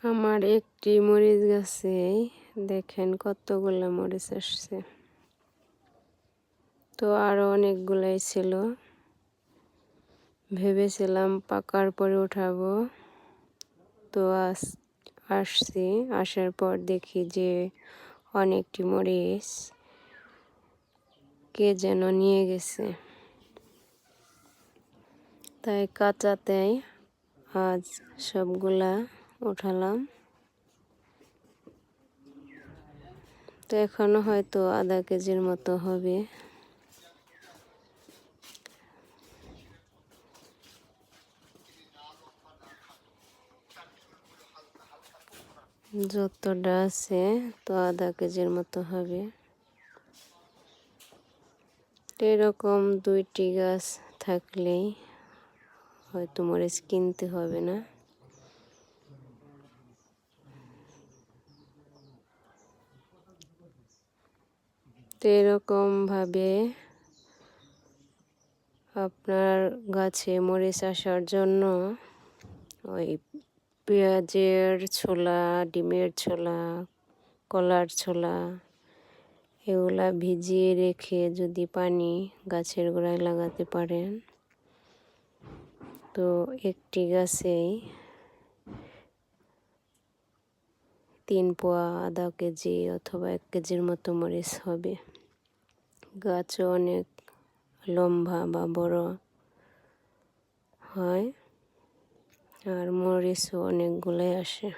আমার একটি মরিচ গাছে দেখেন কতগুলো মরিচ আসছে। তো আরো অনেকগুলাই ছিল, ভেবেছিলাম পাকার পরে উঠাবো। তো আসছি, আসার পর দেখি যে অনেকটি মরিচ কে যেন নিয়ে গেছে। তাই কাঁচাতেই আজ সবগুলা উঠালাম। তো এখনো হয়তো আধা কেজির মতো হবে। যতটা আছে তো আধা কেজির মতো হবে। এরকম 2টি গাছ থাকলেই হয়তো মরিচ কিনতে হবে না। তো এরকম ভাবে আপনার গাছে মরিচ আসার জন্য ওই পেঁয়াজের ছোলা, ডিমের ছোলা, কলার ছোলা এগুলা ভিজিয়ে রেখে যদি পানি গাছের গোড়ায় লাগাতে পারেন, তো একটি গাছেই 3 পোয়া, আধা কেজি অথবা 1 কেজির মতো মরিচ হবে। গাছও অনেক লম্বা বা বড় হয়, আর মরিচও অনেকগুলোই আসে।